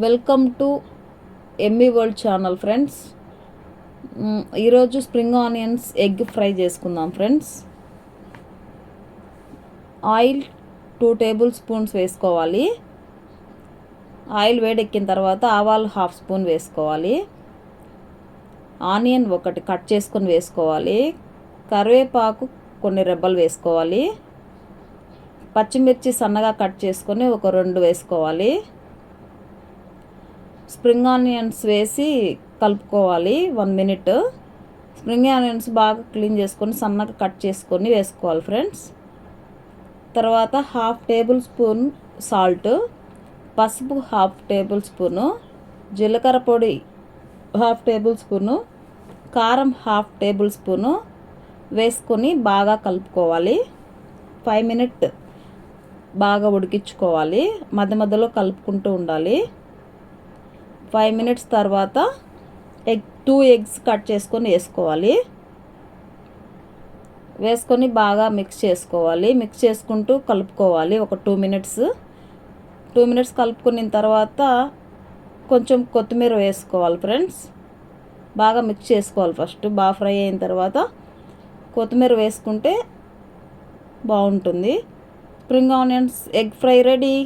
Welcome to Emmy world channel friends. ఈరోజు spring onions egg fry చేసుకుందాం friends. Oil 2 table spoons వేసుకోవాలి. Oil వేడెక్కిన తర్వాత ఆవాలు 1/2 స్పూన్ వేసుకోవాలి. ఆనియన్ ఒకటి కట్ చేసుకొని వేసుకోవాలి. కరివేపాకు కొన్ని రెబ్బలు వేసుకోవాలి. పచ్చిమిర్చి సన్నగా కట్ చేసుకొని ఒక 2 వేసుకోవాలి. స్ప్రింగ్ ఆనియన్స్ వేసి కలుపుకోవాలి 1 మినిట్. స్ప్రింగ్ ఆనియన్స్ బాగా క్లీన్ చేసుకొని సన్నగా కట్ చేసుకొని వేసుకోవాలి ఫ్రెండ్స్. తర్వాత 1/2 టేబుల్ స్పూన్ సాల్ట్, పసుపు 1/2 టేబుల్ స్పూను, జీలకర్ర పొడి 1/2 టేబుల్ స్పూను, కారం 1/2 టేబుల్ స్పూను వేసుకొని బాగా కలుపుకోవాలి. 5 మినిట్ బాగా ఉడికించుకోవాలి. మధ్య మధ్యలో కలుపుకుంటూ ఉండాలి. 5 మినిట్స్ తర్వాత 2 ఎగ్స్ కట్ చేసుకొని వేసుకోవాలి. వేసుకొని బాగా మిక్స్ చేసుకోవాలి. మిక్స్ చేసుకుంటూ కలుపుకోవాలి ఒక 2 మినిట్స్ కలుపుకున్న తర్వాత కొంచెం కొత్తిమీర వేసుకోవాలి ఫ్రెండ్స్. బాగా మిక్స్ చేసుకోవాలి. ఫస్ట్ బాగా ఫ్రై అయిన తర్వాత కొత్తిమీర వేసుకుంటే బాగుంటుంది. Spring onions egg fry ready.